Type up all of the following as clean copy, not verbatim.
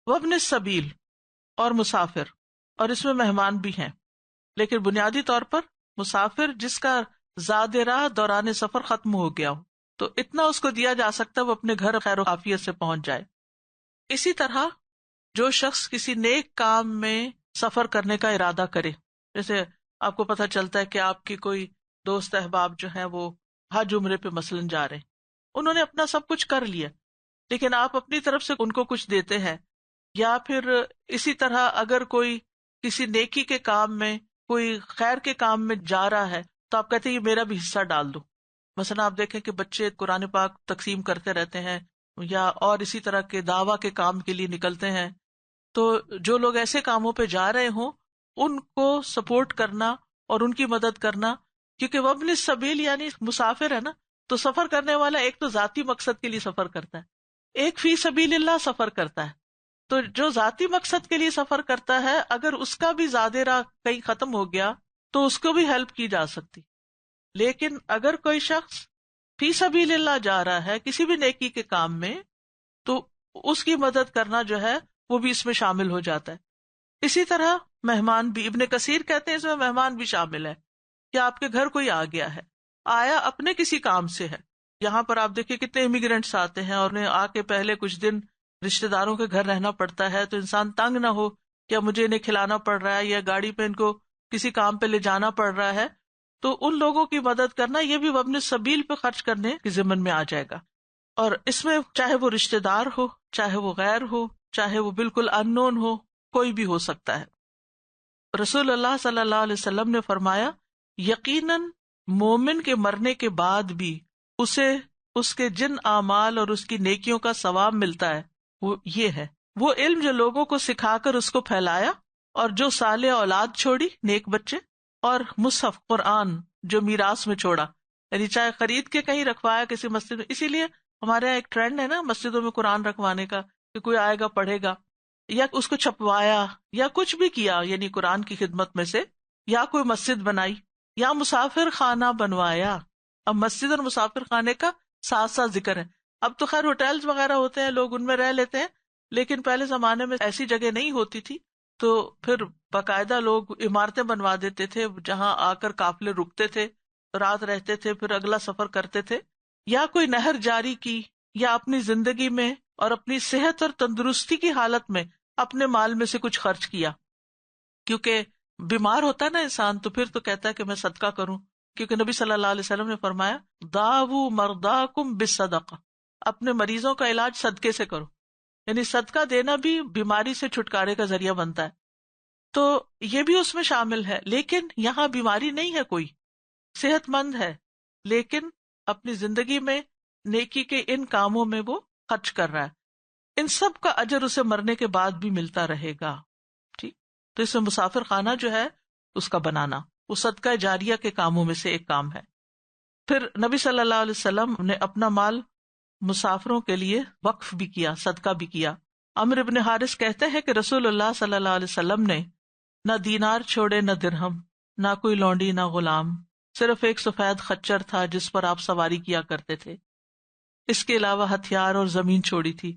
وابن السبیل اور مسافر، اور اس میں مہمان بھی ہیں، لیکن بنیادی طور پر مسافر جس کا زاد راہ دوران سفر ختم ہو گیا ہو، تو اتنا اس کو دیا جا سکتا ہے وہ اپنے گھر خیر و عافیت سے پہنچ جائے۔ اسی طرح جو شخص کسی نیک کام میں سفر کرنے کا ارادہ کرے، جیسے آپ کو پتہ چلتا ہے کہ آپ کی کوئی دوست احباب جو ہیں وہ حج عمرے پہ مثلاً جا رہے ہیں، انہوں نے اپنا سب کچھ کر لیا، لیکن آپ اپنی طرف سے ان کو کچھ دیتے ہیں، یا پھر اسی طرح اگر کوئی کسی نیکی کے کام میں، کوئی خیر کے کام میں جا رہا ہے تو آپ کہتے ہیں یہ میرا بھی حصہ ڈال دو۔ مثلا آپ دیکھیں کہ بچے قرآن پاک تقسیم کرتے رہتے ہیں، یا اور اسی طرح کے دعویٰ کے کام کے لیے نکلتے ہیں، تو جو لوگ ایسے کاموں پہ جا رہے ہوں ان کو سپورٹ کرنا اور ان کی مدد کرنا، کیونکہ وابن السبیل یعنی مسافر ہے نا، تو سفر کرنے والا ایک تو ذاتی مقصد کے لیے سفر کرتا ہے، ایک فی سبیل اللہ سفر کرتا ہے۔ تو جو ذاتی مقصد کے لیے سفر کرتا ہے اگر اس کا بھی زیادہ راہ کہیں ختم ہو گیا تو اس کو بھی ہیلپ کی جا سکتی، لیکن اگر کوئی شخص فی سبیل اللہ جا رہا ہے کسی بھی نیکی کے کام میں تو اس کی مدد کرنا جو ہے وہ بھی اس میں شامل ہو جاتا ہے۔ اسی طرح مہمان بھی، ابن کثیر کہتے ہیں اس میں مہمان بھی شامل ہے، کہ آپ کے گھر کوئی آ گیا ہے، آیا اپنے کسی کام سے ہے۔ یہاں پر آپ دیکھیں کتنے امیگرینٹس آتے ہیں اور انہیں آ کے پہلے کچھ دن رشتہ داروں کے گھر رہنا پڑتا ہے، تو انسان تنگ نہ ہو کہ مجھے انہیں کھلانا پڑ رہا ہے یا گاڑی پہ ان کو کسی کام پہ لے جانا پڑ رہا ہے، تو ان لوگوں کی مدد کرنا یہ بھی وابن السبیل پہ خرچ کرنے کے ضمن میں آ جائے گا۔ اور اس میں چاہے وہ رشتہ دار ہو، چاہے وہ غیر ہو، چاہے وہ بالکل ان نون ہو، کوئی بھی ہو سکتا ہے۔ رسول اللہ صلی اللہ علیہ وسلم نے فرمایا یقیناً مومن کے مرنے کے بعد بھی اسے اس کے جن اعمال اور اس کی نیکیوں کا ثواب ملتا ہے وہ یہ ہے، وہ علم جو لوگوں کو سکھا کر اس کو پھیلایا، اور جو صالح اولاد چھوڑی، نیک بچے، اور مصحف قرآن جو میراث میں چھوڑا، یعنی چاہے خرید کے کہیں رکھوایا کسی مسجد میں، اسی لیے ہمارے یہاں ایک ٹرینڈ ہے نا مسجدوں میں قرآن رکھوانے کا، کہ کوئی آئے گا پڑھے گا، یا اس کو چھپوایا یا کچھ بھی کیا یعنی قرآن کی خدمت میں سے، یا کوئی مسجد بنائی یا مسافر خانہ بنوایا۔ اب مسجد اور مسافر خانے کا ساتھ ساتھ ذکر ہے۔ اب تو خیر ہوٹلز وغیرہ ہوتے ہیں، لوگ ان میں رہ لیتے ہیں، لیکن پہلے زمانے میں ایسی جگہ نہیں ہوتی تھی، تو پھر باقاعدہ لوگ عمارتیں بنوا دیتے تھے جہاں آ کر قافلے رکتے تھے، رات رہتے تھے، پھر اگلا سفر کرتے تھے، یا کوئی نہر جاری کی، یا اپنی زندگی میں اور اپنی صحت اور تندرستی کی حالت میں اپنے مال میں سے کچھ خرچ کیا، کیونکہ بیمار ہوتا ہے نا انسان تو پھر تو کہتا ہے کہ میں صدقہ کروں، کیونکہ نبی صلی اللہ علیہ وسلم نے فرمایا داؤ مرضاکم بالصدقہ، اپنے مریضوں کا علاج صدقے سے کرو، یعنی صدقہ دینا بھی بیماری سے چھٹکارے کا ذریعہ بنتا ہے، تو یہ بھی اس میں شامل ہے۔ لیکن یہاں بیماری نہیں ہے، کوئی صحت مند ہے، لیکن اپنی زندگی میں نیکی کے ان کاموں میں وہ خرچ کر رہا ہے، ان سب کا اجر اسے مرنے کے بعد بھی ملتا رہے گا۔ ٹھیک، تو اس میں مسافر خانہ جو ہے اس کا بنانا وہ صدقہ جاریہ کے کاموں میں سے ایک کام ہے۔ پھر نبی صلی اللہ علیہ وسلم نے اپنا مال مسافروں کے لیے وقف بھی کیا، صدقہ بھی کیا۔ عمرو بن حارث کہتے ہیں کہ رسول اللہ صلی اللہ علیہ وسلم نے نہ دینار چھوڑے، نہ درہم، نہ کوئی لونڈی، نہ غلام، صرف ایک سفید خچر تھا جس پر آپ سواری کیا کرتے تھے۔ اس کے علاوہ ہتھیار اور زمین چھوڑی تھی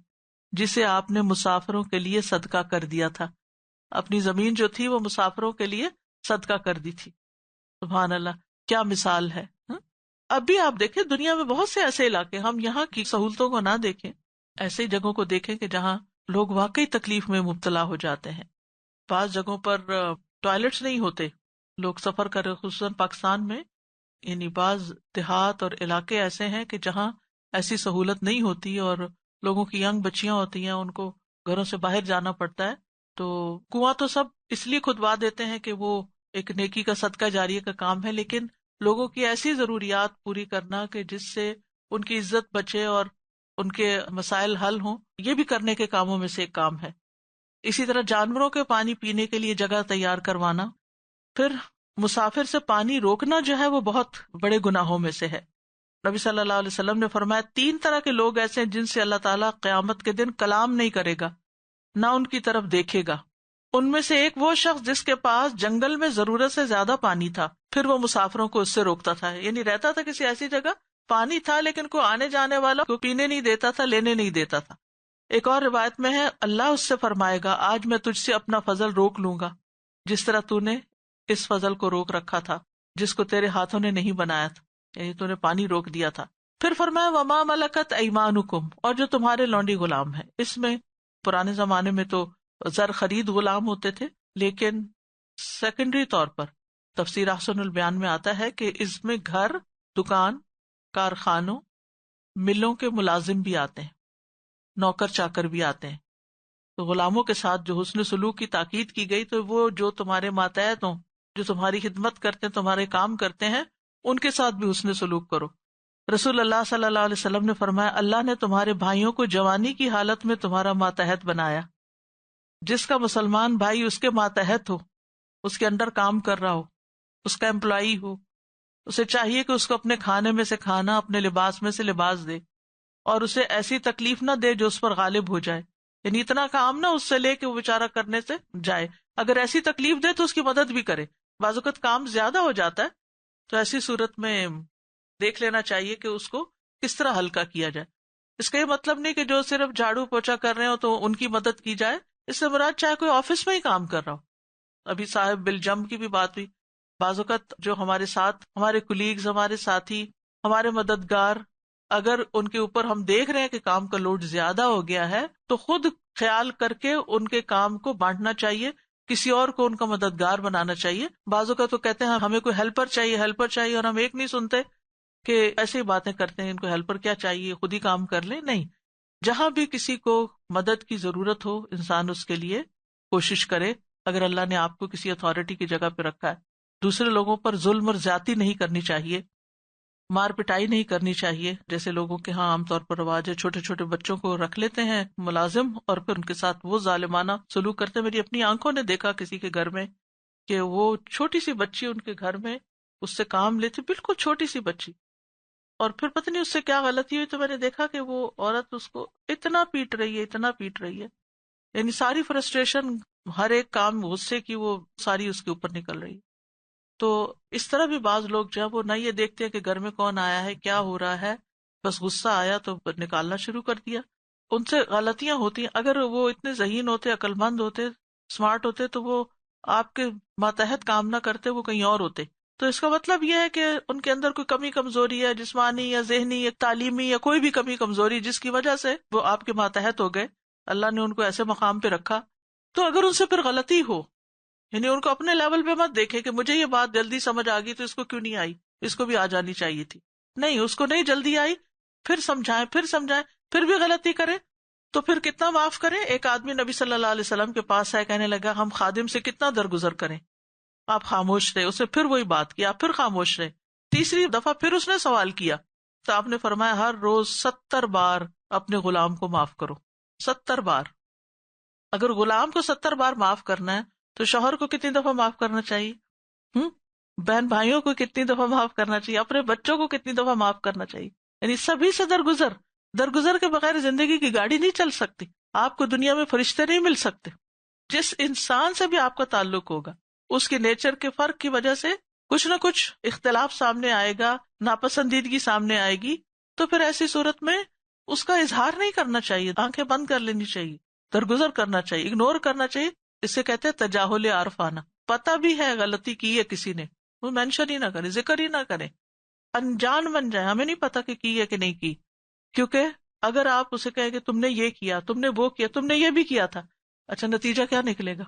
جسے آپ نے مسافروں کے لیے صدقہ کر دیا تھا، اپنی زمین جو تھی وہ مسافروں کے لیے صدقہ کر دی تھی۔ سبحان اللہ، کیا مثال ہے۔ اب بھی آپ دیکھیں دنیا میں بہت سے ایسے علاقے، ہم یہاں کی سہولتوں کو نہ دیکھیں، ایسے جگہوں کو دیکھیں کہ جہاں لوگ واقعی تکلیف میں مبتلا ہو جاتے ہیں۔ بعض جگہوں پر ٹوائلٹس نہیں ہوتے، لوگ سفر کر رہے، خصوصاً پاکستان میں، یعنی بعض دیہات اور علاقے ایسے ہیں کہ جہاں ایسی سہولت نہیں ہوتی اور لوگوں کی ینگ بچیاں ہوتی ہیں، ان کو گھروں سے باہر جانا پڑتا ہے، تو کنواں تو سب اس لیے کھدوا دیتے ہیں کہ وہ ایک نیکی کا صدقہ جاریہ کا کام ہے، لیکن لوگوں کی ایسی ضروریات پوری کرنا کہ جس سے ان کی عزت بچے اور ان کے مسائل حل ہوں، یہ بھی کرنے کے کاموں میں سے ایک کام ہے۔ اسی طرح جانوروں کے پانی پینے کے لیے جگہ تیار کروانا۔ پھر مسافر سے پانی روکنا جو ہے وہ بہت بڑے گناہوں میں سے ہے۔ نبی صلی اللہ علیہ وسلم نے فرمایا 3 طرح کے لوگ ایسے ہیں جن سے اللہ تعالیٰ قیامت کے دن کلام نہیں کرے گا، نہ ان کی طرف دیکھے گا۔ ان میں سے ایک وہ شخص جس کے پاس جنگل میں ضرورت سے زیادہ پانی تھا، پھر وہ مسافروں کو اس سے روکتا تھا، یعنی رہتا تھا کسی ایسی جگہ، پانی تھا لیکن کوئی آنے جانے والا کو پینے نہیں دیتا تھا، لینے نہیں دیتا تھا۔ ایک اور روایت میں ہے اللہ اس سے فرمائے گا آج میں تجھ سے اپنا فضل روک لوں گا جس طرح تو نے اس فضل کو روک رکھا تھا جس کو تیرے ہاتھوں نے نہیں بنایا تھا، یعنی تو نے پانی روک دیا تھا۔ پھر فرمایا وما ملکت ایمانکم، اور جو تمہارے لونڈی غلام ہیں۔ اس میں پرانے زمانے میں تو زر خرید غلام ہوتے تھے، لیکن سیکنڈری طور پر تفسیر احسن البیان میں آتا ہے کہ اس میں گھر، دکان، کارخانوں، ملوں کے ملازم بھی آتے ہیں، نوکر چاکر بھی آتے ہیں۔ تو غلاموں کے ساتھ جو حسن سلوک کی تاکید کی گئی، تو وہ جو تمہارے ماتحت ہوں، جو تمہاری خدمت کرتے ہیں، تمہارے کام کرتے ہیں، ان کے ساتھ بھی حسن سلوک کرو۔ رسول اللہ صلی اللہ علیہ وسلم نے فرمایا اللہ نے تمہارے بھائیوں کو جوانی کی حالت میں تمہارا ماتحت بنایا۔ جس کا مسلمان بھائی اس کے ماتحت ہو، اس کے انڈر کام کر رہا ہو، اس کا امپلائی ہو، اسے چاہیے کہ اس کو اپنے کھانے میں سے کھانا، اپنے لباس میں سے لباس دے، اور اسے ایسی تکلیف نہ دے جو اس پر غالب ہو جائے، یعنی اتنا کام نہ اس سے لے کہ وہ بیچارہ کرنے سے جائے، اگر ایسی تکلیف دے تو اس کی مدد بھی کرے۔ بعض اوقات کام زیادہ ہو جاتا ہے تو ایسی صورت میں دیکھ لینا چاہیے کہ اس کو کس طرح ہلکا کیا جائے۔ اس کا یہ مطلب نہیں کہ جو صرف جھاڑو پوچھا کر رہے ہو تو ان کی مدد کی جائے، اس سے مراد چاہے کوئی آفس میں ہی کام کر رہا ہو۔ ابھی صاحب بالجم کی بھی بات ہوئی، بعض اوقات جو ہمارے ساتھ ہمارے کولیگز، ہمارے ساتھی، ہمارے مددگار، اگر ان کے اوپر ہم دیکھ رہے ہیں کہ کام کا لوڈ زیادہ ہو گیا ہے تو خود خیال کر کے ان کے کام کو بانٹنا چاہیے، کسی اور کو ان کا مددگار بنانا چاہیے۔ بعض اوقات تو کہتے ہیں ہمیں کوئی ہیلپر چاہیے، اور ہم ایک نہیں سنتے کہ ایسی ہی باتیں کرتے ہیں، ان کو ہیلپر کیا چاہیے، خود ہی کام کر لیں۔ نہیں، جہاں بھی کسی کو مدد کی ضرورت ہو انسان اس کے لیے کوشش کرے۔ اگر اللہ نے آپ کو کسی اتھارٹی کی جگہ پہ رکھا ہے، دوسرے لوگوں پر ظلم اور زیادتی نہیں کرنی چاہیے، مار پٹائی نہیں کرنی چاہیے، جیسے لوگوں کے ہاں عام طور پر رواج ہے، چھوٹے چھوٹے بچوں کو رکھ لیتے ہیں ملازم اور پھر ان کے ساتھ وہ ظالمانہ سلوک کرتے ہیں۔ میری اپنی آنکھوں نے دیکھا کسی کے گھر میں کہ وہ چھوٹی سی بچی ان کے گھر میں اس سے کام لیتی، بالکل چھوٹی سی بچی، اور پھر پتہ نہیں اس سے کیا غلطی ہوئی تو میں نے دیکھا کہ وہ عورت اس کو اتنا پیٹ رہی ہے، یعنی ساری فرسٹریشن، ہر ایک کام غصے کی وہ ساری اس کے اوپر نکل رہی ہے۔ تو اس طرح بھی بعض لوگ جو ہے وہ نہ یہ دیکھتے ہیں کہ گھر میں کون آیا ہے، کیا ہو رہا ہے، بس غصہ آیا تو نکالنا شروع کر دیا۔ ان سے غلطیاں ہوتی ہیں، اگر وہ اتنے ذہین ہوتے، عقل مند ہوتے، اسمارٹ ہوتے تو وہ آپ کے ماتحت کام نہ کرتے، وہ کہیں اور ہوتے۔ تو اس کا مطلب یہ ہے کہ ان کے اندر کوئی کمی کمزوری ہے، جسمانی یا ذہنی یا تعلیمی یا کوئی بھی کمی کمزوری، جس کی وجہ سے وہ آپ کے ماتحت ہو گئے، اللہ نے ان کو ایسے مقام پہ رکھا۔ تو اگر ان سے پھر غلطی ہو، یعنی ان کو اپنے لیول پہ مت دیکھے کہ مجھے یہ بات جلدی سمجھ آ گئی تو اس کو کیوں نہیں آئی، اس کو بھی آ جانی چاہیے تھی۔ نہیں، اس کو نہیں جلدی آئی، پھر سمجھائیں، پھر بھی غلطی کرے تو پھر کتنا معاف کریں۔ ایک آدمی نبی صلی اللہ علیہ وسلم کے پاس ہے، کہنے لگا ہم خادم سے کتنا درگزر کریں، آپ خاموش رہے، اسے پھر وہی بات کیا، پھر خاموش رہے، تیسری دفعہ پھر اس نے سوال کیا تو آپ نے فرمایا ہر روز 70 بار اپنے غلام کو معاف کرو۔ 70 بار۔ اگر غلام کو 70 بار معاف کرنا ہے تو شوہر کو کتنی دفعہ معاف کرنا چاہیے، بہن بھائیوں کو کتنی دفعہ معاف کرنا چاہیے، اپنے بچوں کو کتنی دفعہ معاف کرنا چاہیے، یعنی سبھی سے درگزر کے بغیر زندگی کی گاڑی نہیں چل سکتی۔ آپ کو دنیا میں فرشتے نہیں مل سکتے۔ جس انسان سے بھی آپ کا تعلق ہوگا، اس کے نیچر کے فرق کی وجہ سے کچھ نہ کچھ اختلاف سامنے آئے گا، ناپسندیدگی سامنے آئے گی، تو پھر ایسی صورت میں اس کا اظہار نہیں کرنا چاہیے، آنکھیں بند کر لینی چاہیے، درگزر کرنا چاہیے، اگنور کرنا چاہیے۔ اس سے کہتے ہیں تجاہل عارفانہ، پتہ بھی ہے غلطی کی ہے کسی نے، وہ مینشن ہی نہ کرے، ذکر ہی نہ کرے، انجان بن جائے، ہمیں نہیں پتا کہ کی ہے کہ نہیں کی۔ کیونکہ اگر آپ اسے کہیں کہ تم نے یہ کیا، تم نے وہ کیا، تم نے یہ بھی کیا تھا، اچھا نتیجہ کیا نکلے گا؟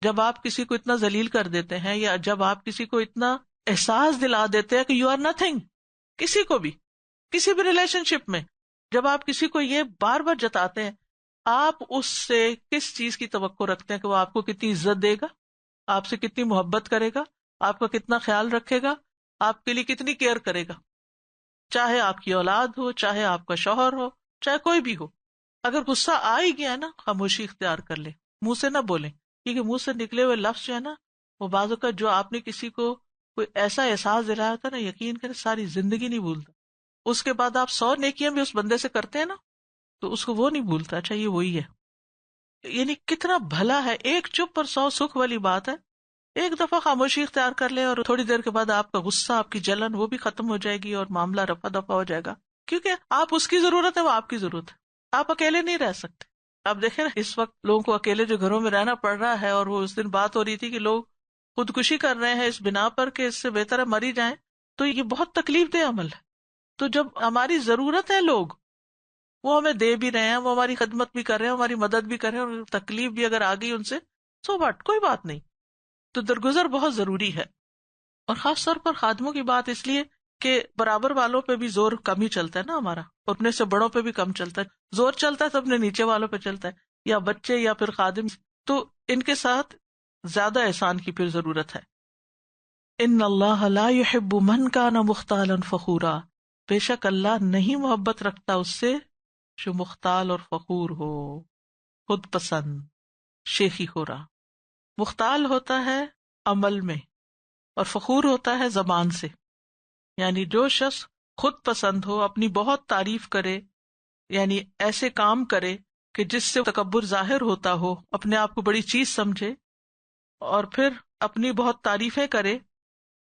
جب آپ کسی کو اتنا ذلیل کر دیتے ہیں، یا جب آپ کسی کو اتنا احساس دلا دیتے ہیں کہ یو آر نتھنگ، کسی کو بھی، کسی بھی ریلیشن شپ میں جب آپ کسی کو یہ بار بار جتاتے ہیں، آپ اس سے کس چیز کی توقع رکھتے ہیں کہ وہ آپ کو کتنی عزت دے گا، آپ سے کتنی محبت کرے گا، آپ کا کتنا خیال رکھے گا، آپ کے لیے کتنی کیئر کرے گا؟ چاہے آپ کی اولاد ہو، چاہے آپ کا شوہر ہو، چاہے کوئی بھی ہو، اگر غصہ آ ہی گیا نا، خاموشی اختیار کر لے، منہ سے نہ بولیں، کیونکہ منہ سے نکلے ہوئے لفظ جو ہے نا، وہ بعض اوقات جو آپ نے کسی کو کوئی ایسا احساس دلایا ہوتا ہے نا، یقین کریں ساری زندگی نہیں بھولتا۔ اس کے بعد آپ 100 نیکیاں بھی اس بندے سے کرتے ہیں نا تو اس کو وہ نہیں بھولتا، اچھا یہ وہی ہے، یعنی کتنا بھلا ہے۔ ایک چپ پر 100 سکھ والی بات ہے۔ ایک دفعہ خاموشی اختیار کر لیں اور تھوڑی دیر کے بعد آپ کا غصہ، آپ کی جلن وہ بھی ختم ہو جائے گی اور معاملہ رفع دفع ہو جائے گا، کیونکہ آپ اس کی ضرورت ہے، وہ آپ کی ضرورت ہے، آپ اکیلے نہیں رہ سکتے۔ آپ دیکھیں نا اس وقت لوگوں کو اکیلے جو گھروں میں رہنا پڑ رہا ہے، اور وہ اس دن بات ہو رہی تھی کہ لوگ خودکشی کر رہے ہیں اس بنا پر کہ اس سے بہتر ہے مر ہی جائیں، تو یہ بہت تکلیف دہ عمل ہے. تو جب ہماری ضرورت ہے لوگ وہ ہمیں دے بھی رہے ہیں، وہ ہماری خدمت بھی کر رہے ہیں، ہماری مدد بھی کر رہے ہیں، اور تکلیف بھی اگر آ گئی ان سے سو واٹ، کوئی بات نہیں. تو درگزر بہت ضروری ہے، اور خاص طور پر خادموں کی بات اس لیے کہ برابر والوں پہ بھی زور کم ہی چلتا ہے نا ہمارا، اور اپنے سے بڑوں پہ بھی کم چلتا ہے. زور چلتا ہے تو اپنے نیچے والوں پہ چلتا ہے، یا بچے یا پھر خادم، تو ان کے ساتھ زیادہ احسان کی پھر ضرورت ہے. ان اللہ لا يحب من کان مختالا فخورا، بے شک اللہ نہیں محبت رکھتا اس سے جو مختال اور فخور ہو، خود پسند، شیخی ہو رہا. مختال ہوتا ہے عمل میں اور فخور ہوتا ہے زبان سے. یعنی جو شخص خود پسند ہو، اپنی بہت تعریف کرے، یعنی ایسے کام کرے کہ جس سے تکبر ظاہر ہوتا ہو، اپنے آپ کو بڑی چیز سمجھے، اور پھر اپنی بہت تعریفیں کرے،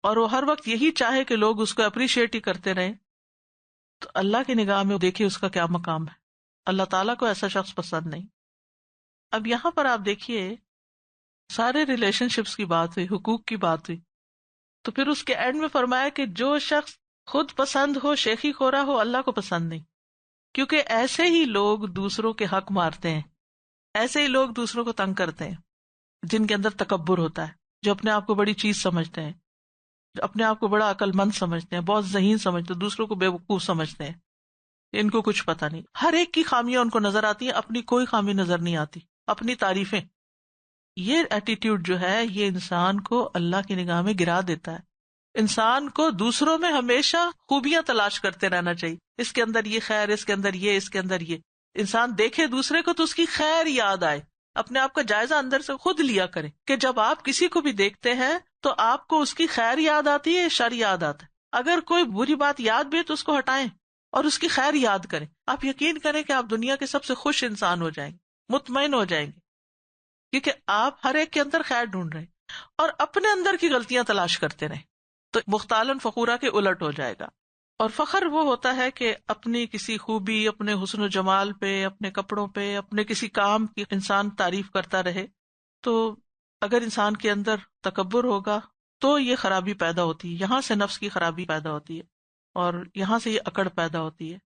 اور وہ ہر وقت یہی چاہے کہ لوگ اس کو اپریشیٹ ہی کرتے رہیں، تو اللہ کی نگاہ میں دیکھیے اس کا کیا مقام ہے. اللہ تعالیٰ کو ایسا شخص پسند نہیں. اب یہاں پر آپ دیکھیے سارے ریلیشن شپس کی بات ہوئی، حقوق کی بات ہوئی، تو پھر اس کے اینڈ میں فرمایا کہ جو شخص خود پسند ہو، شیخی خورا ہو، اللہ کو پسند نہیں. کیونکہ ایسے ہی لوگ دوسروں کے حق مارتے ہیں، ایسے ہی لوگ دوسروں کو تنگ کرتے ہیں جن کے اندر تکبر ہوتا ہے، جو اپنے آپ کو بڑی چیز سمجھتے ہیں، جو اپنے آپ کو بڑا عقل مند سمجھتے ہیں، بہت ذہین سمجھتے ہیں، دوسروں کو بے وقوف سمجھتے ہیں، ان کو کچھ پتہ نہیں. ہر ایک کی خامیاں ان کو نظر آتی ہیں، اپنی کوئی خامی نظر نہیں آتی، اپنی تعریفیں. یہ ایٹیٹیوڈ جو ہے یہ انسان کو اللہ کی نگاہ میں گرا دیتا ہے. انسان کو دوسروں میں ہمیشہ خوبیاں تلاش کرتے رہنا چاہیے، اس کے اندر یہ خیر، اس کے اندر یہ، اس کے اندر یہ. انسان دیکھے دوسرے کو تو اس کی خیر یاد آئے. اپنے آپ کا جائزہ اندر سے خود لیا کرے کہ جب آپ کسی کو بھی دیکھتے ہیں تو آپ کو اس کی خیر یاد آتی ہے، شر یاد آتا ہے. اگر کوئی بری بات یاد بھی ہے تو اس کو ہٹائیں اور اس کی خیر یاد کریں. آپ یقین کریں کہ آپ دنیا کے سب سے خوش انسان ہو جائیں گے، مطمئن ہو جائیں گے، کیونکہ آپ ہر ایک کے اندر خیر ڈھونڈ رہے ہیں اور اپنے اندر کی غلطیاں تلاش کرتے رہیں. تو مختالن فخورا کے الٹ ہو جائے گا. اور فخر وہ ہوتا ہے کہ اپنی کسی خوبی، اپنے حسن و جمال پہ، اپنے کپڑوں پہ، اپنے کسی کام کی انسان تعریف کرتا رہے. تو اگر انسان کے اندر تکبر ہوگا تو یہ خرابی پیدا ہوتی ہے، یہاں سے نفس کی خرابی پیدا ہوتی ہے، اور یہاں سے یہ اکڑ پیدا ہوتی ہے.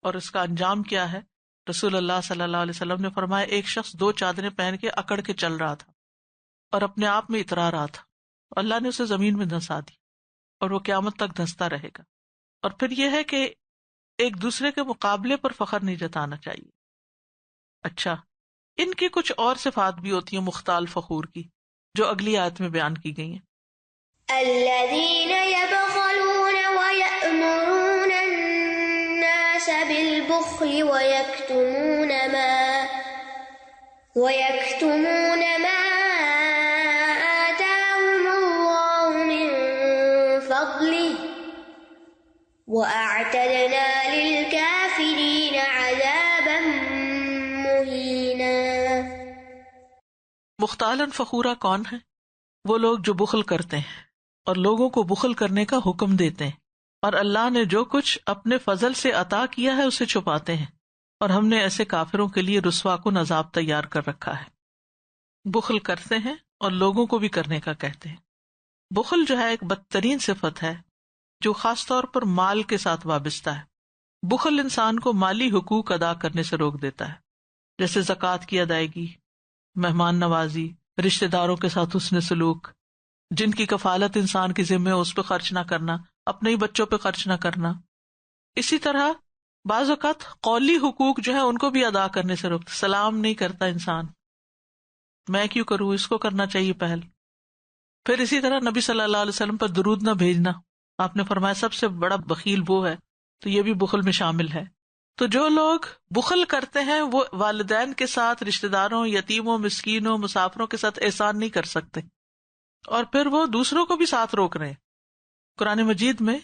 اور اس کا انجام کیا ہے؟ رسول اللہ صلی اللہ علیہ وسلم نے فرمایا ایک شخص 2 چادریں پہن کے اکڑ کے چل رہا تھا اور اپنے آپ میں اترا رہا تھا، اللہ نے اسے زمین میں دھنسا دی، اور وہ قیامت تک دھنستا رہے گا. اور پھر یہ ہے کہ ایک دوسرے کے مقابلے پر فخر نہیں جتانا چاہیے. اچھا، ان کی کچھ اور صفات بھی ہوتی ہیں مختال فخور کی، جو اگلی آیت میں بیان کی گئی ہیں. الذين يبخلون ويأمرون الناس بالبخل ويكتمون ما آتاهم الله من فضله وأعتدنا للكافرين عذابا مهينا. مختالن فخورا کون ہے؟ وہ لوگ جو بخل کرتے ہیں اور لوگوں کو بخل کرنے کا حکم دیتے ہیں، اور اللہ نے جو کچھ اپنے فضل سے عطا کیا ہے اسے چھپاتے ہیں، اور ہم نے ایسے کافروں کے لیے رسوا کن عذاب تیار کر رکھا ہے. بخل کرتے ہیں اور لوگوں کو بھی کرنے کا کہتے ہیں. بخل جو ہے ایک بدترین صفت ہے جو خاص طور پر مال کے ساتھ وابستہ ہے. بخل انسان کو مالی حقوق ادا کرنے سے روک دیتا ہے، جیسے زکوٰۃ کی ادائیگی، مہمان نوازی، رشتہ داروں کے ساتھ حسن سلوک، جن کی کفالت انسان کی ذمہ ہو اس پہ خرچ نہ کرنا، اپنے ہی بچوں پہ خرچ نہ کرنا. اسی طرح بعض اوقات قولی حقوق جو ہے ان کو بھی ادا کرنے سے روکتا. سلام نہیں کرتا انسان، میں کیوں کروں، اس کو کرنا چاہیے پہل. پھر اسی طرح نبی صلی اللہ علیہ وسلم پر درود نہ بھیجنا، آپ نے فرمایا سب سے بڑا بخیل وہ ہے، تو یہ بھی بخل میں شامل ہے. تو جو لوگ بخل کرتے ہیں وہ والدین کے ساتھ، رشتہ داروں، یتیموں، مسکینوں، مسافروں کے ساتھ احسان نہیں کر سکتے، اور پھر وہ دوسروں کو بھی ساتھ روک رہے ہیں. قرآن مجید میں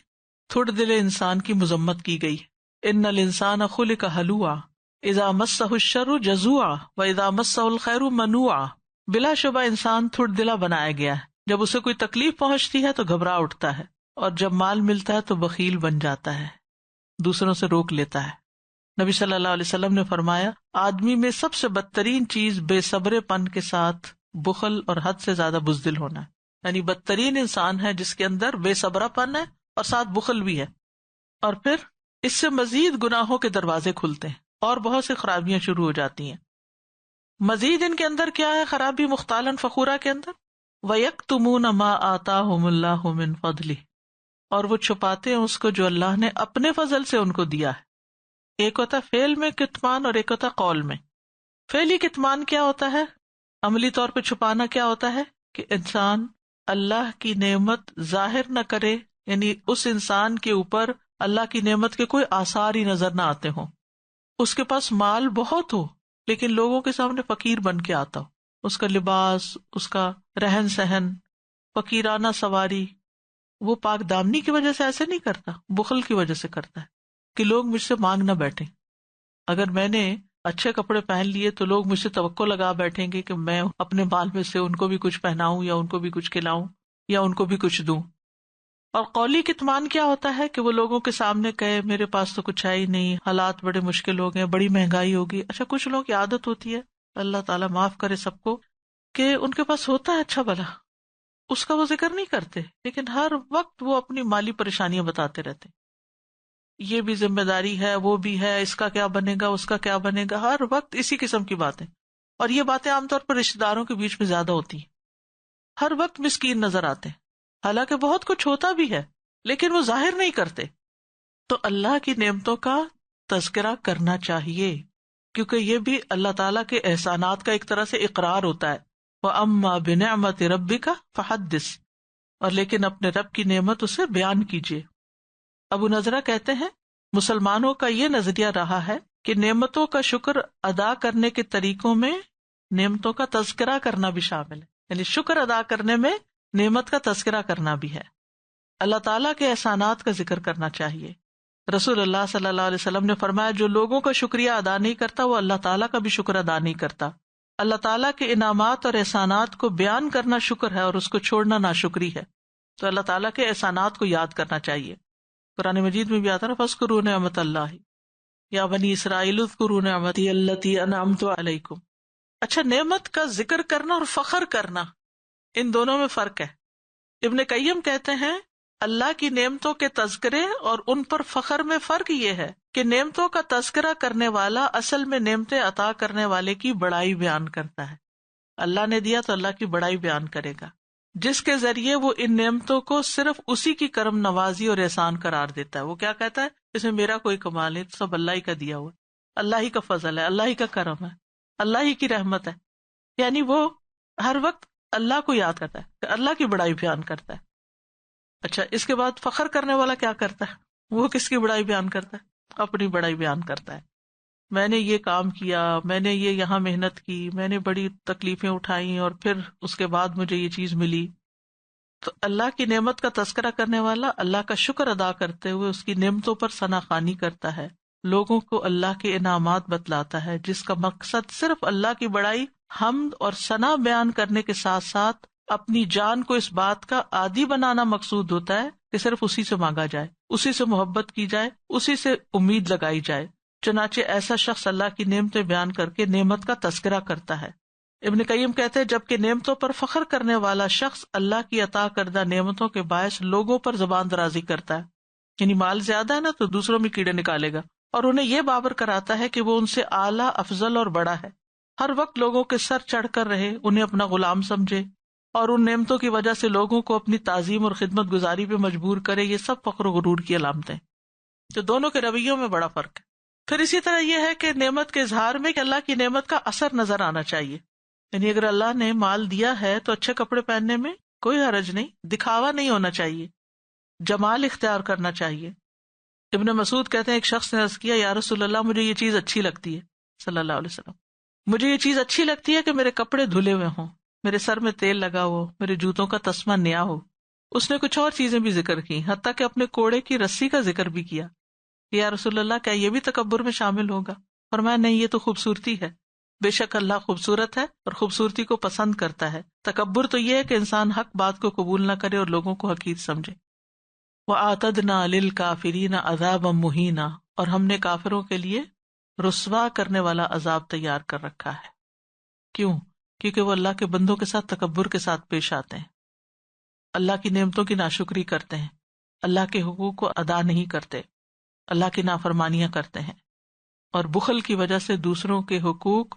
تھوڑ دل انسان کی مذمت کی گئی. ان الانسان خلق ہلوعا اذا مسہ الشر جزوعا واذا مسہ الخیر منوعا. بلا شبہ انسان تھوڑ دلا بنایا گیا ہے، جب اسے کوئی تکلیف پہنچتی ہے تو گھبرا اٹھتا ہے، اور جب مال ملتا ہے تو بخیل بن جاتا ہے، دوسروں سے روک لیتا ہے. نبی صلی اللہ علیہ وسلم نے فرمایا آدمی میں سب سے بدترین چیز بے صبر پن کے ساتھ بخل اور حد سے زیادہ بزدل ہونا ہے. یعنی بدترین انسان ہے جس کے اندر بے صبرا پن ہے اور ساتھ بخل بھی ہے. اور پھر اس سے مزید گناہوں کے دروازے کھلتے ہیں اور بہت سی خرابیاں شروع ہو جاتی ہیں. مزید ان کے اندر کیا ہے خرابی مختالاً فخورا کے اندر؟ وَيَكْتُمُونَ مَا آتَاهُمُ اللَّهُ مِنْ فَضْلِهِ، اور وہ چھپاتے ہیں اس کو جو اللہ نے اپنے فضل سے ان کو دیا ہے. ایک ہوتا ہے فعل میں کتمان اور ایک ہوتا ہے قول میں. فعلی کتمان کیا ہوتا ہے؟ عملی طور پہ چھپانا کیا ہوتا ہے کہ انسان اللہ کی نعمت ظاہر نہ کرے، یعنی اس انسان کے اوپر اللہ کی نعمت کے کوئی آثار ہی نظر نہ آتے ہوں. اس کے پاس مال بہت ہو لیکن لوگوں کے سامنے فقیر بن کے آتا ہو، اس کا لباس، اس کا رہن سہن، فقیرانہ سواری. وہ پاک دامنی کی وجہ سے ایسے نہیں کرتا، بخل کی وجہ سے کرتا ہے کہ لوگ مجھ سے مانگ نہ بیٹھیں. اگر میں نے اچھے کپڑے پہن لیے تو لوگ مجھ سے توقع لگا بیٹھیں گے کہ میں اپنے مال میں سے ان کو بھی کچھ پہناؤں یا ان کو بھی کچھ کھلاؤں یا ان کو بھی کچھ دوں. اور قولی کتمان کیا ہوتا ہے کہ وہ لوگوں کے سامنے کہے میرے پاس تو کچھ ہے ہی نہیں، حالات بڑے مشکل ہو گئے، بڑی مہنگائی ہوگی. اچھا کچھ لوگوں کی عادت ہوتی ہے، اللہ تعالیٰ معاف کرے سب کو، کہ ان کے پاس ہوتا ہے اچھا بھلا، اس کا وہ ذکر نہیں کرتے، لیکن ہر وقت وہ اپنی مالی پریشانیاں بتاتے رہتے. یہ بھی ذمہ داری ہے، وہ بھی ہے، اس کا کیا بنے گا، اس کا کیا بنے گا، ہر وقت اسی قسم کی باتیں. اور یہ باتیں عام طور پر رشتے داروں کے بیچ میں زیادہ ہوتی ہیں. ہر وقت مسکین نظر آتے ہیں، حالانکہ بہت کچھ ہوتا بھی ہے لیکن وہ ظاہر نہیں کرتے. تو اللہ کی نعمتوں کا تذکرہ کرنا چاہیے، کیونکہ یہ بھی اللہ تعالیٰ کے احسانات کا ایک طرح سے اقرار ہوتا ہے. وَأَمَّا بِنِعْمَةِ رَبِّكَ فَحَدِّثْ، اور لیکن اپنے رب کی نعمت اسے بیان کیجیے. ابو نضرہ کہتے ہیں مسلمانوں کا یہ نظریہ رہا ہے کہ نعمتوں کا شکر ادا کرنے کے طریقوں میں نعمتوں کا تذکرہ کرنا بھی شامل ہے، یعنی شکر ادا کرنے میں نعمت کا تذکرہ کرنا بھی ہے. اللہ تعالیٰ کے احسانات کا ذکر کرنا چاہیے. رسول اللہ صلی اللہ علیہ وسلم نے فرمایا جو لوگوں کا شکریہ ادا نہیں کرتا وہ اللہ تعالیٰ کا بھی شکر ادا نہیں کرتا. اللہ تعالیٰ کے انعامات اور احسانات کو بیان کرنا شکر ہے اور اس کو چھوڑنا ناشکری ہے. تو اللہ تعالیٰ کے احسانات کو یاد کرنا چاہیے. قرآن مجید میں بھی آتا ہے فاذکروا نعمت اللہ یا بنی اسرائیل اذکروا نعمتی التی انعمت علیکم. اچھا، نعمت کا ذکر کرنا اور فخر کرنا، ان دونوں میں فرق ہے. ابن قیم کہتے ہیں اللہ کی نعمتوں کے تذکرے اور ان پر فخر میں فرق یہ ہے کہ نعمتوں کا تذکرہ کرنے والا اصل میں نعمتیں عطا کرنے والے کی بڑائی بیان کرتا ہے. اللہ نے دیا تو اللہ کی بڑائی بیان کرے گا، جس کے ذریعے وہ ان نعمتوں کو صرف اسی کی کرم نوازی اور احسان قرار دیتا ہے. وہ کیا کہتا ہے اس میں میرا کوئی کمال نہیں، سب اللہ ہی کا دیا ہوا، اللہ ہی کا فضل ہے، اللہ ہی کا کرم ہے، اللہ ہی کی رحمت ہے. یعنی وہ ہر وقت اللہ کو یاد کرتا ہے، اللہ کی بڑائی بیان کرتا ہے. اچھا، اس کے بعد فخر کرنے والا کیا کرتا ہے؟ وہ کس کی بڑائی بیان کرتا ہے؟ اپنی بڑائی بیان کرتا ہے. میں نے یہ کام کیا، میں نے یہ یہاں محنت کی، میں نے بڑی تکلیفیں اٹھائیں اور پھر اس کے بعد مجھے یہ چیز ملی. تو اللہ کی نعمت کا تذکرہ کرنے والا اللہ کا شکر ادا کرتے ہوئے اس کی نعمتوں پر ثنا خوانی کرتا ہے، لوگوں کو اللہ کے انعامات بتلاتا ہے، جس کا مقصد صرف اللہ کی بڑائی، حمد اور ثنا بیان کرنے کے ساتھ ساتھ اپنی جان کو اس بات کا عادی بنانا مقصود ہوتا ہے کہ صرف اسی سے مانگا جائے، اسی سے محبت کی جائے، اسی سے امید لگائی جائے. چنانچہ ایسا شخص اللہ کی نعمتیں بیان کر کے نعمت کا تذکرہ کرتا ہے. ابن قیم کہتے ہیں جبکہ نعمتوں پر فخر کرنے والا شخص اللہ کی عطا کردہ نعمتوں کے باعث لوگوں پر زبان درازی کرتا ہے، یعنی مال زیادہ ہے نا تو دوسروں میں کیڑے نکالے گا، اور انہیں یہ باور کراتا ہے کہ وہ ان سے اعلیٰ، افضل اور بڑا ہے. ہر وقت لوگوں کے سر چڑھ کر رہے، انہیں اپنا غلام سمجھے اور ان نعمتوں کی وجہ سے لوگوں کو اپنی تعظیم اور خدمت گزاری پہ مجبور کرے. یہ سب فخر و غرور کی علامتیں. تو دونوں کے رویوں میں بڑا فرق ہے. پھر اسی طرح یہ ہے کہ نعمت کے اظہار میں کہ اللہ کی نعمت کا اثر نظر آنا چاہیے. یعنی اگر اللہ نے مال دیا ہے تو اچھے کپڑے پہننے میں کوئی حرج نہیں، دکھاوا نہیں ہونا چاہیے، جمال اختیار کرنا چاہیے. ابن مسعود کہتے ہیں ایک شخص نے عرض کیا یا رسول اللہ مجھے یہ چیز اچھی لگتی ہے، صلی اللہ علیہ وسلم، مجھے یہ چیز اچھی لگتی ہے کہ میرے کپڑے دھلے ہوئے ہوں، میرے سر میں تیل لگا ہو، میرے جوتوں کا تسمہ نیا ہو. اس نے کچھ اور چیزیں بھی ذکر کی، حتیٰ کہ اپنے کوڑے کی رسی کا ذکر بھی کیا. یا رسول اللہ کیا یہ بھی تکبر میں شامل ہوگا؟ فرمایا نہیں، یہ تو خوبصورتی ہے. بے شک اللہ خوبصورت ہے اور خوبصورتی کو پسند کرتا ہے. تکبر تو یہ ہے کہ انسان حق بات کو قبول نہ کرے اور لوگوں کو حقیر سمجھے. وَأَعْتَدْنَا لِلْكَافِرِينَ عَذَابًا مُهِينًا، اور ہم نے کافروں کے لیے رسوا کرنے والا عذاب تیار کر رکھا ہے. کیوں؟ کیونکہ وہ اللہ کے بندوں کے ساتھ تکبر کے ساتھ پیش آتے ہیں، اللہ کی نعمتوں کی ناشکری کرتے ہیں، اللہ کے حقوق کو ادا نہیں کرتے، اللہ کی نافرمانیاں کرتے ہیں، اور بخل کی وجہ سے دوسروں کے حقوق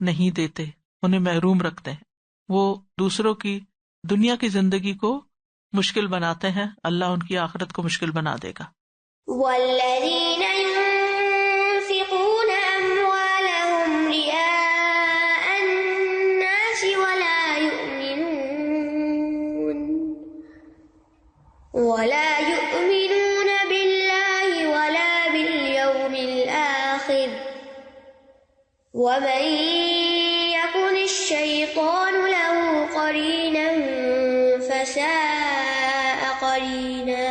نہیں دیتے، انہیں محروم رکھتے ہیں. وہ دوسروں کی دنیا کی زندگی کو مشکل بناتے ہیں، اللہ ان کی آخرت کو مشکل بنا دے گا. والذین ينفقون أموالهم رئاء الناس ولا يؤمنون بالله ولا باليوم الآخر ومن يكن الشيطان له قرينا فساء قرينا.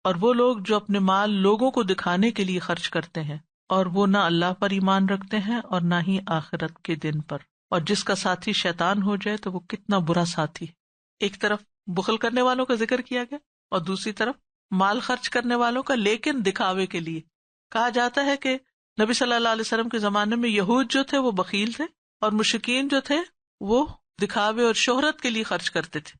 اور وہ لوگ جو اپنے مال لوگوں کو دکھانے کے لیے خرچ کرتے ہیں اور وہ نہ اللہ پر ایمان رکھتے ہیں اور نہ ہی آخرت کے دن پر، اور جس کا ساتھی شیطان ہو جائے تو وہ کتنا برا ساتھی. ایک طرف بخل کرنے والوں کا ذکر کیا گیا اور دوسری طرف مال خرچ کرنے والوں کا، لیکن دکھاوے کے لیے. کہا جاتا ہے کہ نبی صلی اللہ علیہ وسلم کے زمانے میں یہود جو تھے وہ بخیل تھے اور مشرکین جو تھے وہ دکھاوے اور شہرت کے لیے خرچ کرتے تھے.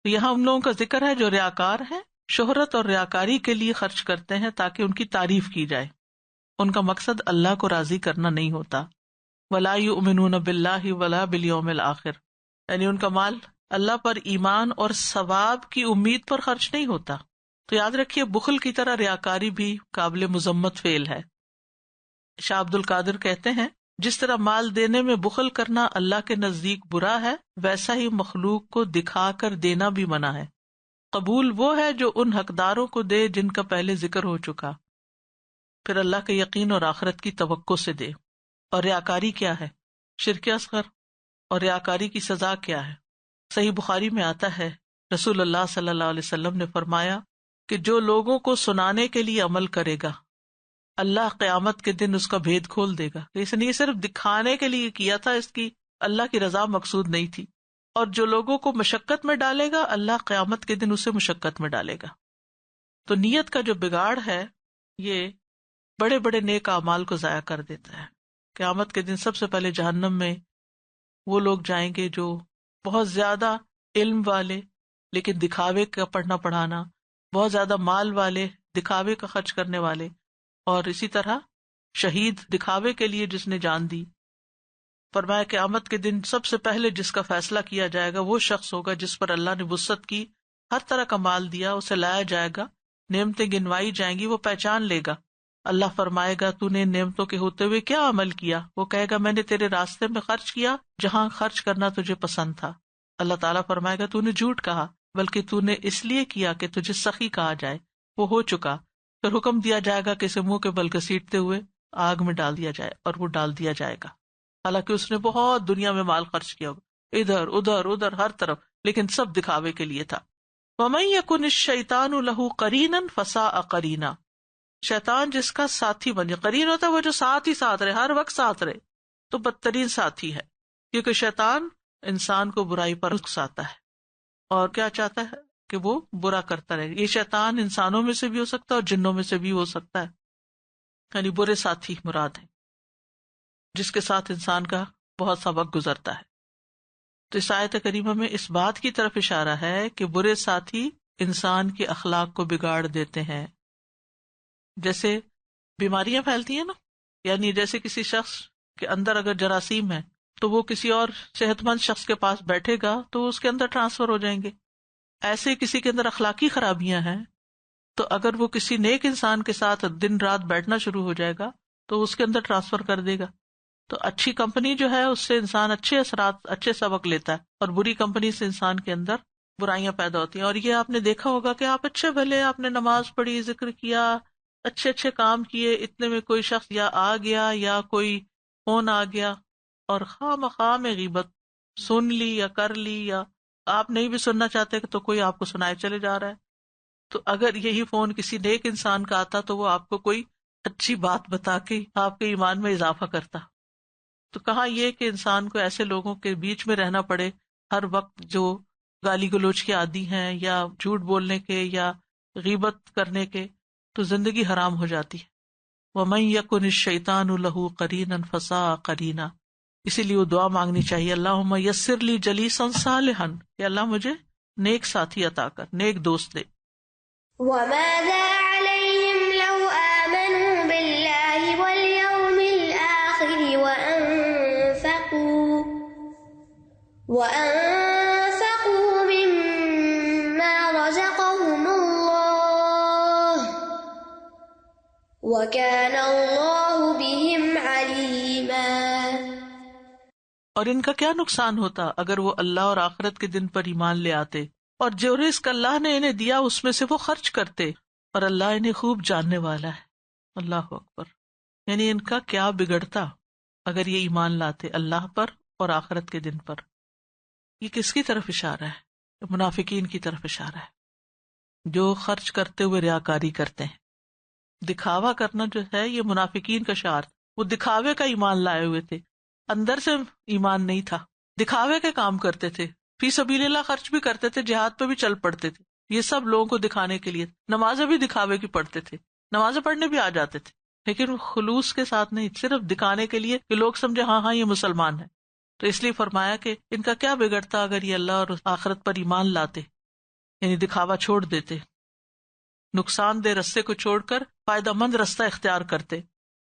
تو یہاں ان لوگوں کا ذکر ہے جو ریاکار ہیں، شہرت اور ریاکاری کے لیے خرچ کرتے ہیں تاکہ ان کی تعریف کی جائے. ان کا مقصد اللہ کو راضی کرنا نہیں ہوتا. وَلَا يُؤْمِنُونَ بِاللَّهِ وَلَا بِالْيَوْمِ الْآخِرِ، یعنی ان کا مال اللہ پر ایمان اور ثواب کی امید پر خرچ نہیں ہوتا. تو یاد رکھیے بخل کی طرح ریاکاری بھی قابل مذمت فعل ہے. شاہ عبد القادر کہتے ہیں جس طرح مال دینے میں بخل کرنا اللہ کے نزدیک برا ہے، ویسا ہی مخلوق کو دکھا کر دینا بھی منع ہے. قبول وہ ہے جو ان حقداروں کو دے جن کا پہلے ذکر ہو چکا، پھر اللہ کے یقین اور آخرت کی توقع سے دے. اور ریاکاری کیا ہے؟ شرک اصغر. اور ریاکاری کی سزا کیا ہے؟ صحیح بخاری میں آتا ہے رسول اللہ صلی اللہ علیہ وسلم نے فرمایا کہ جو لوگوں کو سنانے کے لیے عمل کرے گا اللہ قیامت کے دن اس کا بھید کھول دے گا. اس نے یہ صرف دکھانے کے لیے کیا تھا، اس کی اللہ کی رضا مقصود نہیں تھی. اور جو لوگوں کو مشقت میں ڈالے گا اللہ قیامت کے دن اسے مشقت میں ڈالے گا. تو نیت کا جو بگاڑ ہے یہ بڑے بڑے نیک اعمال کو ضائع کر دیتا ہے. قیامت کے دن سب سے پہلے جہنم میں وہ لوگ جائیں گے جو بہت زیادہ علم والے لیکن دکھاوے کا پڑھنا پڑھانا، بہت زیادہ مال والے دکھاوے کا خرچ کرنے والے، اور اسی طرح شہید دکھاوے کے لیے جس نے جان دی. فرمایا قیامت کے دن سب سے پہلے جس کا فیصلہ کیا جائے گا وہ شخص ہوگا جس پر اللہ نے وسعت کی، ہر طرح کا مال دیا، اسے لایا جائے گا، نعمتیں گنوائی جائیں گی، وہ پہچان لے گا. اللہ فرمائے گا تو نے نعمتوں کے ہوتے ہوئے کیا عمل کیا؟ وہ کہے گا میں نے تیرے راستے میں خرچ کیا جہاں خرچ کرنا تجھے پسند تھا. اللہ تعالیٰ فرمائے گا تو نے جھوٹ کہا، بلکہ تو نے اس لیے کیا کہ تجھے سخی کہا جائے، وہ ہو چکا. پھر حکم دیا جائے گا کہ اسے منہ کے بل گھسیٹتے ہوئے آگ میں ڈال دیا جائے، اور وہ ڈال دیا جائے گا. حالانکہ اس نے بہت دنیا میں مال خرچ کیا ہوگا، ادھر ادھر ادھر ہر طرف، لیکن سب دکھاوے کے لیے تھا. وَمَن يَكُنِ الشَّيْطَانُ لَهُ قَرِينًا فَسَاءَ قَرِينًا، شیطان جس کا ساتھی بن جائے. قرین ہوتا ہے وہ جو ساتھ ہی ساتھ رہے، ہر وقت ساتھ رہے، تو بدترین ساتھی ہے. کیونکہ شیطان انسان کو برائی پر اکساتا ہے اور کیا چاہتا ہے کہ وہ برا کرتا رہے. یہ شیطان انسانوں میں سے بھی ہو سکتا ہے اور جنوں میں سے بھی ہو سکتا ہے، یعنی برے ساتھی مراد ہے جس کے ساتھ انسان کا بہت سا وقت گزرتا ہے. تو اس آیت کریمہ میں اس بات کی طرف اشارہ ہے کہ برے ساتھی انسان کے اخلاق کو بگاڑ دیتے ہیں. جیسے بیماریاں پھیلتی ہیں نا، یعنی جیسے کسی شخص کے اندر اگر جراثیم ہے تو وہ کسی اور صحت مند شخص کے پاس بیٹھے گا تو اس کے اندر ٹرانسفر ہو جائیں گے. ایسے کسی کے اندر اخلاقی خرابیاں ہیں تو اگر وہ کسی نیک انسان کے ساتھ دن رات بیٹھنا شروع ہو جائے گا تو اس کے اندر ٹرانسفر کر دے گا. تو اچھی کمپنی جو ہے اس سے انسان اچھے اثرات، اچھے سبق لیتا ہے، اور بری کمپنی سے انسان کے اندر برائیاں پیدا ہوتی ہیں. اور یہ آپ نے دیکھا ہوگا کہ آپ اچھے بھلے، آپ نے نماز پڑھی، ذکر کیا، اچھے اچھے کام کیے، اتنے میں کوئی شخص یا آ گیا یا کوئی فون آ گیا اور خواہ مخواہ میں غیبت سن لی یا کر لی، یا آپ نہیں بھی سننا چاہتے تو کوئی آپ کو سنائے چلے جا رہا ہے. تو اگر یہی فون کسی نیک انسان کا آتا تو وہ آپ کو کوئی اچھی بات بتا کے آپ کے ایمان میں اضافہ کرتا. تو کہاں یہ کہ انسان کو ایسے لوگوں کے بیچ میں رہنا پڑے ہر وقت جو گالی گلوچ کے عادی ہیں یا جھوٹ بولنے کے یا غیبت کرنے کے، تو زندگی حرام ہو جاتی ہے. وَمَن يَكُنِ الشَّيْطَانُ لَهُ قَرِينًا فَسَاءَ قَرِينًا. اسی لیے وہ دعا مانگنی چاہیے، اللہم یسر لی جلیسا صالحا، کہ اللہ مجھے نیک ساتھی عطا کر، نیک دوست دے. وماذا عليهم لو آمنوا بالله واليوم الآخر وأنفقوا مما رزقهم الله وكان الله بهم عليما. اور ان کا کیا نقصان ہوتا اگر وہ اللہ اور آخرت کے دن پر ایمان لے آتے اور جو رزق اللہ نے انہیں دیا اس میں سے وہ خرچ کرتے، اور اللہ انہیں خوب جاننے والا ہے. اللہ اکبر. یعنی ان کا کیا بگڑتا اگر یہ ایمان لاتے اللہ پر اور آخرت کے دن پر. یہ کس کی طرف اشارہ ہے؟ منافقین کی طرف اشارہ ہے، جو خرچ کرتے ہوئے ریاکاری کرتے ہیں. دکھاوا کرنا جو ہے یہ منافقین کا شعار، وہ دکھاوے کا ایمان لائے ہوئے تھے، اندر سے ایمان نہیں تھا، دکھاوے کے کام کرتے تھے، فی سبیل اللہ خرچ بھی کرتے تھے، جہاد پہ بھی چل پڑتے تھے، یہ سب لوگوں کو دکھانے کے لیے. نمازیں بھی دکھاوے کی پڑھتے تھے، نمازیں پڑھنے بھی آ جاتے تھے، لیکن خلوص کے ساتھ نہیں، صرف دکھانے کے لیے کہ لوگ سمجھے ہاں ہاں یہ مسلمان ہے. تو اس لیے فرمایا کہ ان کا کیا بگڑتا اگر یہ اللہ اور آخرت پر ایمان لاتے، یعنی دکھاوا چھوڑ دیتے، نقصان دہ رستے کو چھوڑ کر فائدہ مند رستہ اختیار کرتے.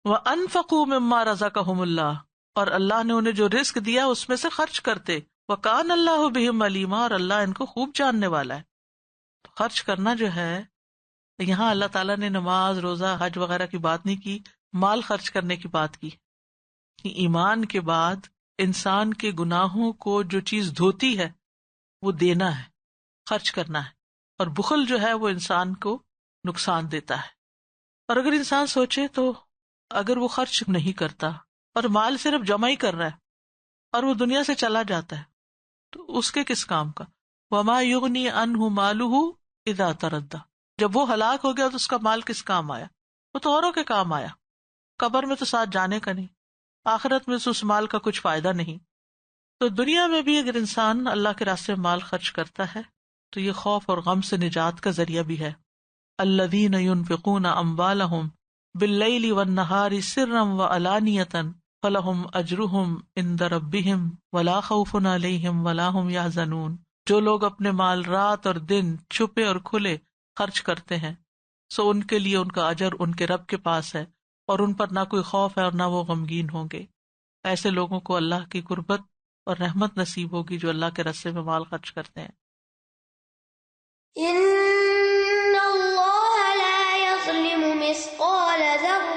وَأَنفَقُوا مِمَّا رَزَقَهُمُ اللَّهُ، اور اللہ نے انہیں جو رزق دیا اس میں سے خرچ کرتے. وَكَانَ اللَّهُ بِهِمْ عَلِيمًا، اور اللہ ان کو خوب جاننے والا ہے. تو خرچ کرنا جو ہے، یہاں اللہ تعالیٰ نے نماز، روزہ، حج وغیرہ کی بات نہیں کی، مال خرچ کرنے کی بات کی. ایمان کے بعد انسان کے گناہوں کو جو چیز دھوتی ہے وہ دینا ہے، خرچ کرنا ہے. اور بخل جو ہے وہ انسان کو نقصان دیتا ہے. اور اگر انسان سوچے تو اگر وہ خرچ نہیں کرتا اور مال صرف جمع ہی کر رہا ہے اور وہ دنیا سے چلا جاتا ہے تو اس کے کس کام کا؟ وما یغنی عنہ مالہ اذا تردی، جب وہ ہلاک ہو گیا تو اس کا مال کس کام آیا؟ وہ تو اوروں کے کام آیا، قبر میں تو ساتھ جانے کا نہیں، آخرت میں اس مال کا کچھ فائدہ نہیں. تو دنیا میں بھی اگر انسان اللہ کے راستے میں مال خرچ کرتا ہے تو یہ خوف اور غم سے نجات کا ذریعہ بھی ہے. الذین ينفقون اموالهم باللیل والنہار سرا وعلانیۃ فلہم اجرہم عند ربہم ولا خوف علیہم ولا ہم یحزنون. جو لوگ اپنے مال رات اور دن چھپے اور کھلے خرچ کرتے ہیں سو ان کے لیے ان کا اجر ان کے رب کے پاس ہے، اور ان پر نہ کوئی خوف ہے اور نہ وہ غمگین ہوں گے. ایسے لوگوں کو اللہ کی قربت اور رحمت نصیب ہوگی جو اللہ کے راستے میں مال خرچ کرتے ہیں. ان اللہ لا یظلم مثقال ذرہ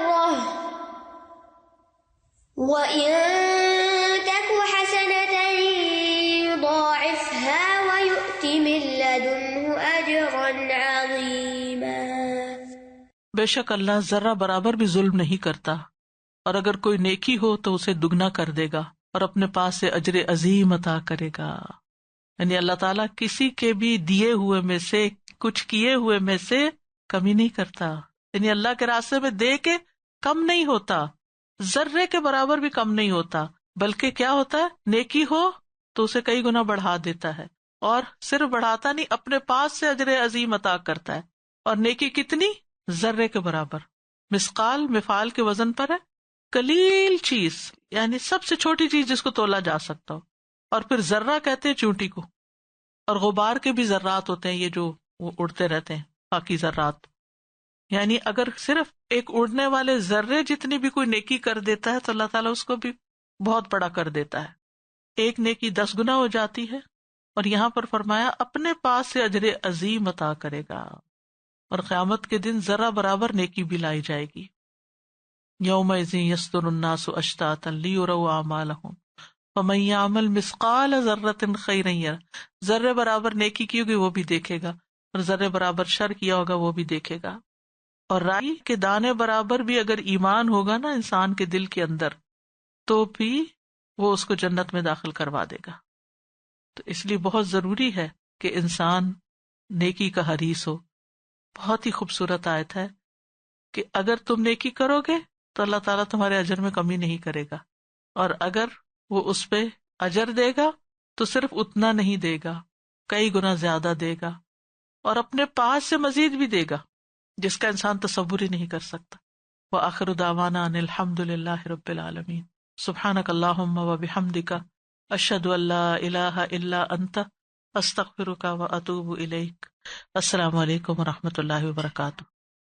وَإِن تَكُ حَسَنَةً يُضَاعِفْهَا وَيُؤْتِ مِن لَّدُنْهُ أَجْرًا عَظِيمًا. بے شک اللہ ذرہ برابر بھی ظلم نہیں کرتا، اور اگر کوئی نیکی ہو تو اسے دگنا کر دے گا اور اپنے پاس سے اجر عظیم عطا کرے گا. یعنی اللہ تعالیٰ کسی کے بھی دیے ہوئے میں سے، کچھ کیے ہوئے میں سے کمی نہیں کرتا. یعنی اللہ کے راستے میں دے کے کم نہیں ہوتا، ذرے کے برابر بھی کم نہیں ہوتا، بلکہ کیا ہوتا ہے، نیکی ہو تو اسے کئی گنا بڑھا دیتا ہے، اور صرف بڑھاتا نہیں، اپنے پاس سے اجر عظیم عطا کرتا ہے. اور نیکی کتنی؟ ذرے کے برابر. مثقال مفعال کے وزن پر ہے، قلیل چیز، یعنی سب سے چھوٹی چیز جس کو تولا جا سکتا ہو. اور پھر ذرہ کہتے ہیں چونٹی کو. اور غبار کے بھی ذرات ہوتے ہیں، یہ جو وہ اڑتے رہتے ہیں، باقی ذرات. یعنی اگر صرف ایک اڑنے والے ذرے جتنی بھی کوئی نیکی کر دیتا ہے تو اللہ تعالیٰ اس کو بھی بہت بڑا کر دیتا ہے. ایک نیکی 10 گنا ہو جاتی ہے. اور یہاں پر فرمایا اپنے پاس سے اجر عظیم عطا کرے گا. اور قیامت کے دن ذرہ برابر نیکی بھی لائی جائے گی. یومئذ یصدر الناس اشتاتا لیروا اعمالهم فمن یعمل مثقال ذرۃ خیرا یرہ. ذرے برابر نیکی کی ہوگی وہ بھی دیکھے گا، اور ذرے برابر شر کیا ہوگا وہ بھی دیکھے گا. اور رائی کے دانے برابر بھی اگر ایمان ہوگا نا انسان کے دل کے اندر تو بھی وہ اس کو جنت میں داخل کروا دے گا. تو اس لیے بہت ضروری ہے کہ انسان نیکی کا حریص ہو. بہت ہی خوبصورت آیت ہے کہ اگر تم نیکی کرو گے تو اللہ تعالیٰ تمہارے اجر میں کمی نہیں کرے گا، اور اگر وہ اس پہ اجر دے گا تو صرف اتنا نہیں دے گا، کئی گنا زیادہ دے گا، اور اپنے پاس سے مزید بھی دے گا جس کا انسان تصور ہی نہیں کر سکتا. وآخر دعوانا ان الحمد للہ رب العالمین. سبحانک اللہم وبحمدک، اشہد ان لا الہ الا انت، استغفرک واتوب الیک. السلام علیکم ورحمۃ اللہ وبرکاتہ.